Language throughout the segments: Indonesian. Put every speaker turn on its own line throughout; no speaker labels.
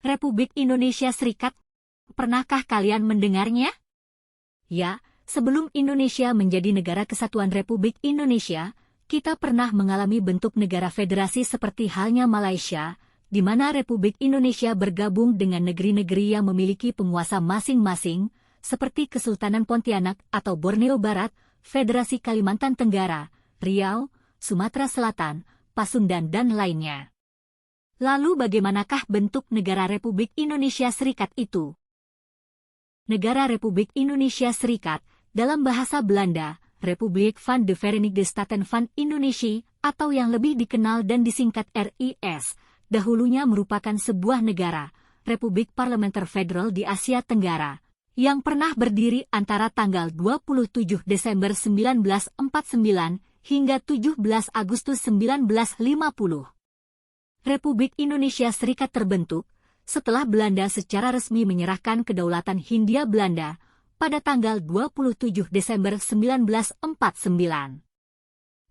Republik Indonesia Serikat. Pernahkah kalian mendengarnya? Ya, sebelum Indonesia menjadi negara kesatuan Republik Indonesia, kita pernah mengalami bentuk negara federasi seperti halnya Malaysia, di mana Republik Indonesia bergabung dengan negeri-negeri yang memiliki penguasa masing-masing, seperti Kesultanan Pontianak atau Borneo Barat, Federasi Kalimantan Tenggara, Riau, Sumatera Selatan, Pasundan dan lainnya. Lalu bagaimanakah bentuk negara Republik Indonesia Serikat itu? Negara Republik Indonesia Serikat, dalam bahasa Belanda, Republiek van de Verenigde Staten van Indonesia, atau yang lebih dikenal dan disingkat RIS, dahulunya merupakan sebuah negara, Republik Parlementer Federal di Asia Tenggara, yang pernah berdiri antara tanggal 27 Desember 1949 hingga 17 Agustus 1950. Republik Indonesia Serikat terbentuk setelah Belanda secara resmi menyerahkan kedaulatan Hindia Belanda pada tanggal 27 Desember 1949.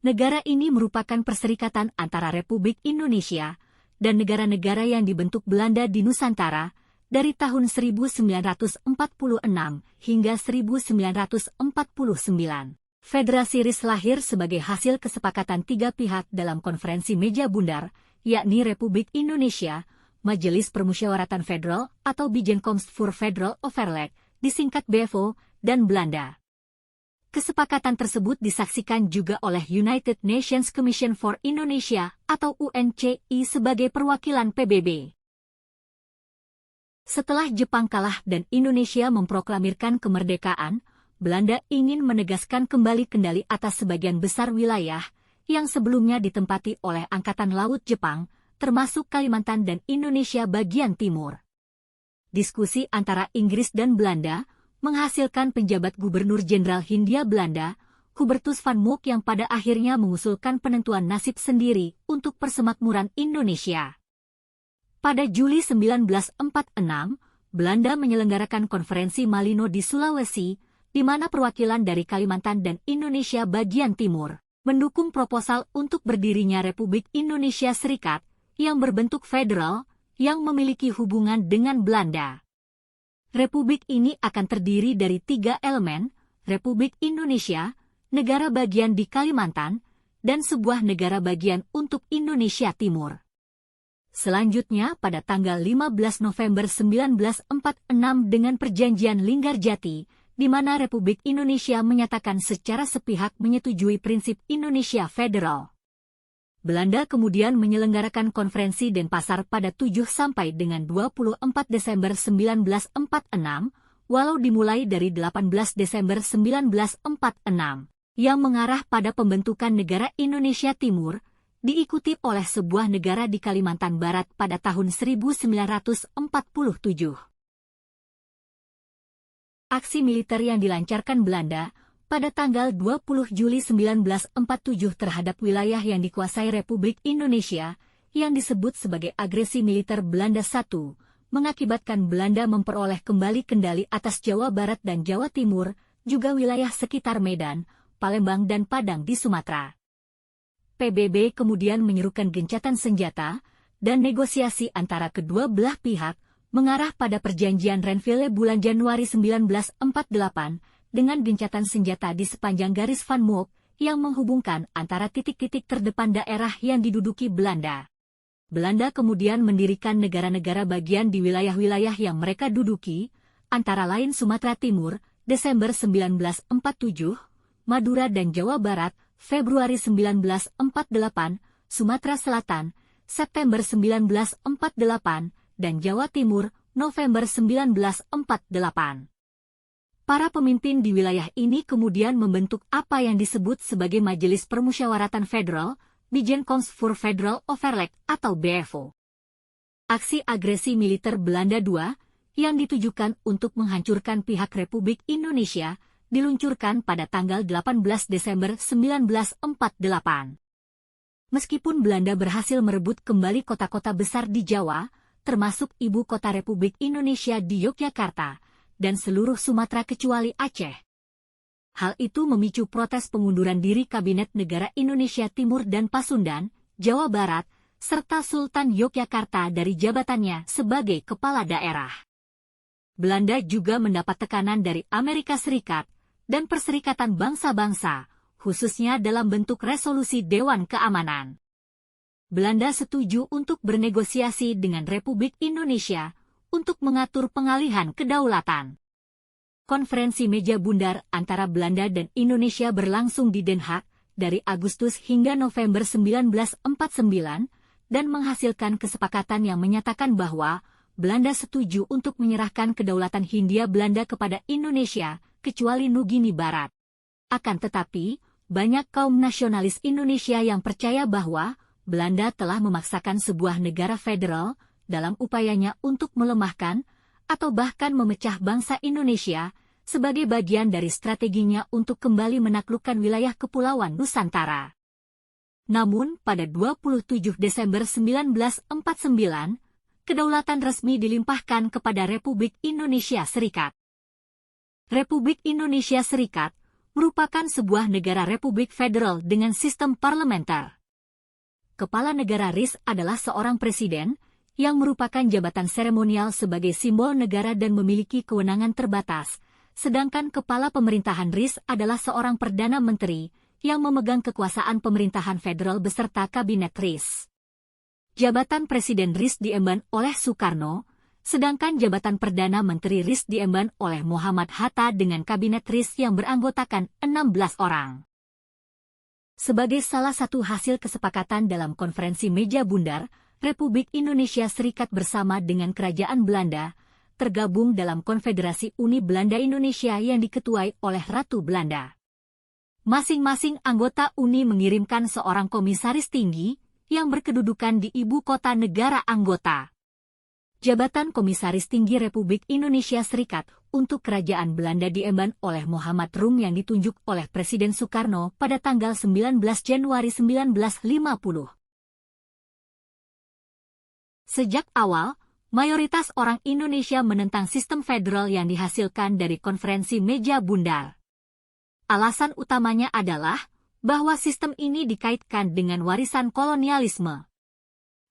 Negara ini merupakan perserikatan antara Republik Indonesia dan negara-negara yang dibentuk Belanda di Nusantara dari tahun 1946 hingga 1949. Federasi RIS lahir sebagai hasil kesepakatan tiga pihak dalam konferensi meja bundar, yakni Republik Indonesia, Majelis Permusyawaratan Federal atau Bijeenkomst voor Federal Overleg, disingkat BEFO, dan Belanda. Kesepakatan tersebut disaksikan juga oleh United Nations Commission for Indonesia atau UNCI sebagai perwakilan PBB. Setelah Jepang kalah dan Indonesia memproklamirkan kemerdekaan, Belanda ingin menegaskan kembali kendali atas sebagian besar wilayah yang sebelumnya ditempati oleh Angkatan Laut Jepang, termasuk Kalimantan dan Indonesia bagian timur. Diskusi antara Inggris dan Belanda menghasilkan penjabat Gubernur Jenderal Hindia Belanda, Hubertus van Mook, yang pada akhirnya mengusulkan penentuan nasib sendiri untuk persemakmuran Indonesia. Pada Juli 1946, Belanda menyelenggarakan konferensi Malino di Sulawesi, di mana perwakilan dari Kalimantan dan Indonesia bagian timur mendukung proposal untuk berdirinya Republik Indonesia Serikat yang berbentuk federal yang memiliki hubungan dengan Belanda. Republik ini akan terdiri dari tiga elemen, Republik Indonesia, negara bagian di Kalimantan, dan sebuah negara bagian untuk Indonesia Timur. Selanjutnya pada tanggal 15 November 1946 dengan Perjanjian Linggarjati, di mana Republik Indonesia menyatakan secara sepihak menyetujui prinsip Indonesia Federal. Belanda kemudian menyelenggarakan konferensi Denpasar pada 7 sampai dengan 24 Desember 1946, walau dimulai dari 18 Desember 1946, yang mengarah pada pembentukan negara Indonesia Timur, diikuti oleh sebuah negara di Kalimantan Barat pada tahun 1947. Aksi militer yang dilancarkan Belanda pada tanggal 20 Juli 1947 terhadap wilayah yang dikuasai Republik Indonesia, yang disebut sebagai agresi militer Belanda I, mengakibatkan Belanda memperoleh kembali kendali atas Jawa Barat dan Jawa Timur, juga wilayah sekitar Medan, Palembang dan Padang di Sumatera. PBB kemudian menyerukan gencatan senjata dan negosiasi antara kedua belah pihak, mengarah pada Perjanjian Renville bulan Januari 1948 dengan gencatan senjata di sepanjang garis Van Mook yang menghubungkan antara titik-titik terdepan daerah yang diduduki Belanda. Belanda kemudian mendirikan negara-negara bagian di wilayah-wilayah yang mereka duduki, antara lain Sumatera Timur, Desember 1947, Madura dan Jawa Barat, Februari 1948, Sumatera Selatan, September 1948, dan Jawa Timur, November 1948. Para pemimpin di wilayah ini kemudian membentuk apa yang disebut sebagai Majelis Permusyawaratan Federal, Bijeenkomst voor Federal Overleg atau BEFO. Aksi agresi militer Belanda II, yang ditujukan untuk menghancurkan pihak Republik Indonesia, diluncurkan pada tanggal 18 Desember 1948. Meskipun Belanda berhasil merebut kembali kota-kota besar di Jawa, termasuk ibu kota Republik Indonesia di Yogyakarta, dan seluruh Sumatera kecuali Aceh. Hal itu memicu protes pengunduran diri Kabinet Negara Indonesia Timur dan Pasundan, Jawa Barat, serta Sultan Yogyakarta dari jabatannya sebagai kepala daerah. Belanda juga mendapat tekanan dari Amerika Serikat dan Perserikatan Bangsa-Bangsa, khususnya dalam bentuk resolusi Dewan Keamanan. Belanda setuju untuk bernegosiasi dengan Republik Indonesia untuk mengatur pengalihan kedaulatan. Konferensi meja bundar antara Belanda dan Indonesia berlangsung di Den Haag dari Agustus hingga November 1949 dan menghasilkan kesepakatan yang menyatakan bahwa Belanda setuju untuk menyerahkan kedaulatan Hindia Belanda kepada Indonesia, kecuali Nugini Barat. Akan tetapi, banyak kaum nasionalis Indonesia yang percaya bahwa Belanda telah memaksakan sebuah negara federal dalam upayanya untuk melemahkan atau bahkan memecah bangsa Indonesia sebagai bagian dari strateginya untuk kembali menaklukkan wilayah kepulauan Nusantara. Namun, pada 27 Desember 1949, kedaulatan resmi dilimpahkan kepada Republik Indonesia Serikat. Republik Indonesia Serikat merupakan sebuah negara republik federal dengan sistem parlementer. Kepala negara RIS adalah seorang presiden yang merupakan jabatan seremonial sebagai simbol negara dan memiliki kewenangan terbatas, sedangkan kepala pemerintahan RIS adalah seorang perdana menteri yang memegang kekuasaan pemerintahan federal beserta kabinet RIS. Jabatan Presiden RIS diemban oleh Soekarno, sedangkan jabatan Perdana Menteri RIS diemban oleh Muhammad Hatta dengan kabinet RIS yang beranggotakan 16 orang. Sebagai salah satu hasil kesepakatan dalam konferensi meja bundar, Republik Indonesia Serikat bersama dengan Kerajaan Belanda tergabung dalam Konfederasi Uni Belanda Indonesia yang diketuai oleh Ratu Belanda. Masing-masing anggota Uni mengirimkan seorang komisaris tinggi yang berkedudukan di ibu kota negara anggota. Jabatan Komisaris Tinggi Republik Indonesia Serikat untuk Kerajaan Belanda diemban oleh Muhammad Rum yang ditunjuk oleh Presiden Soekarno pada tanggal 19 Januari 1950. Sejak awal, mayoritas orang Indonesia menentang sistem federal yang dihasilkan dari konferensi meja bundar. Alasan utamanya adalah bahwa sistem ini dikaitkan dengan warisan kolonialisme.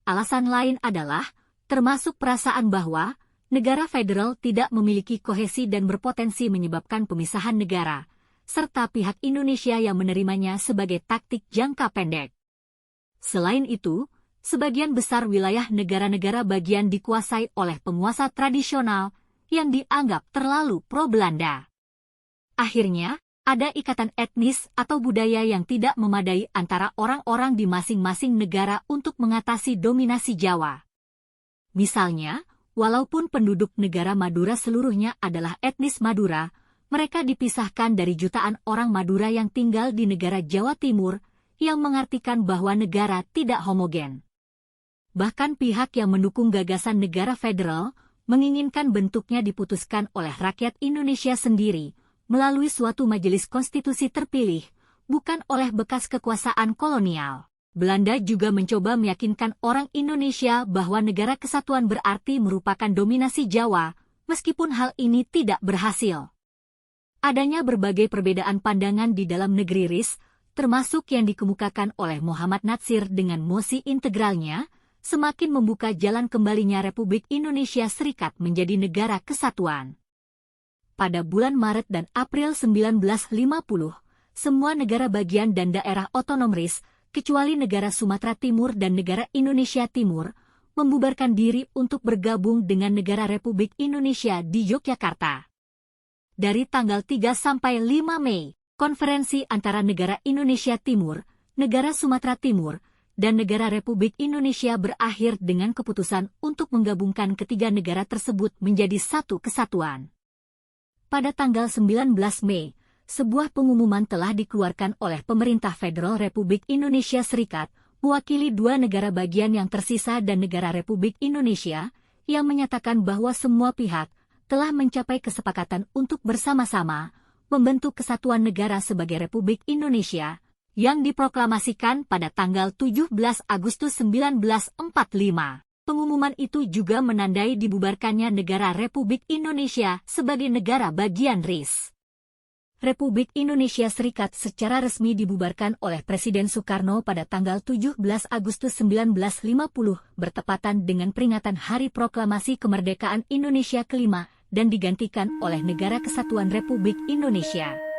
Alasan lain adalah termasuk perasaan bahwa negara federal tidak memiliki kohesi dan berpotensi menyebabkan pemisahan negara, serta pihak Indonesia yang menerimanya sebagai taktik jangka pendek. Selain itu, sebagian besar wilayah negara-negara bagian dikuasai oleh penguasa tradisional yang dianggap terlalu pro-Belanda. Akhirnya, ada ikatan etnis atau budaya yang tidak memadai antara orang-orang di masing-masing negara untuk mengatasi dominasi Jawa. Misalnya, walaupun penduduk negara Madura seluruhnya adalah etnis Madura, mereka dipisahkan dari jutaan orang Madura yang tinggal di negara Jawa Timur, yang mengartikan bahwa negara tidak homogen. Bahkan pihak yang mendukung gagasan negara federal menginginkan bentuknya diputuskan oleh rakyat Indonesia sendiri, melalui suatu majelis konstitusi terpilih, bukan oleh bekas kekuasaan kolonial. Belanda juga mencoba meyakinkan orang Indonesia bahwa negara kesatuan berarti merupakan dominasi Jawa, meskipun hal ini tidak berhasil. Adanya berbagai perbedaan pandangan di dalam negeri RIS, termasuk yang dikemukakan oleh Muhammad Natsir dengan mosi integralnya, semakin membuka jalan kembalinya Republik Indonesia Serikat menjadi negara kesatuan. Pada bulan Maret dan April 1950, semua negara bagian dan daerah otonom RIS, kecuali negara Sumatera Timur dan negara Indonesia Timur, membubarkan diri untuk bergabung dengan negara Republik Indonesia di Yogyakarta. Dari tanggal 3 sampai 5 Mei, konferensi antara negara Indonesia Timur, negara Sumatera Timur, dan negara Republik Indonesia berakhir dengan keputusan untuk menggabungkan ketiga negara tersebut menjadi satu kesatuan. Pada tanggal 19 Mei, sebuah pengumuman telah dikeluarkan oleh pemerintah Federal Republik Indonesia Serikat, mewakili dua negara bagian yang tersisa dan negara Republik Indonesia, yang menyatakan bahwa semua pihak telah mencapai kesepakatan untuk bersama-sama membentuk kesatuan negara sebagai Republik Indonesia, yang diproklamasikan pada tanggal 17 Agustus 1945. Pengumuman itu juga menandai dibubarkannya negara Republik Indonesia sebagai negara bagian RIS. Republik Indonesia Serikat secara resmi dibubarkan oleh Presiden Soekarno pada tanggal 17 Agustus 1950, bertepatan dengan peringatan Hari Proklamasi Kemerdekaan Indonesia ke-5, dan digantikan oleh Negara Kesatuan Republik Indonesia.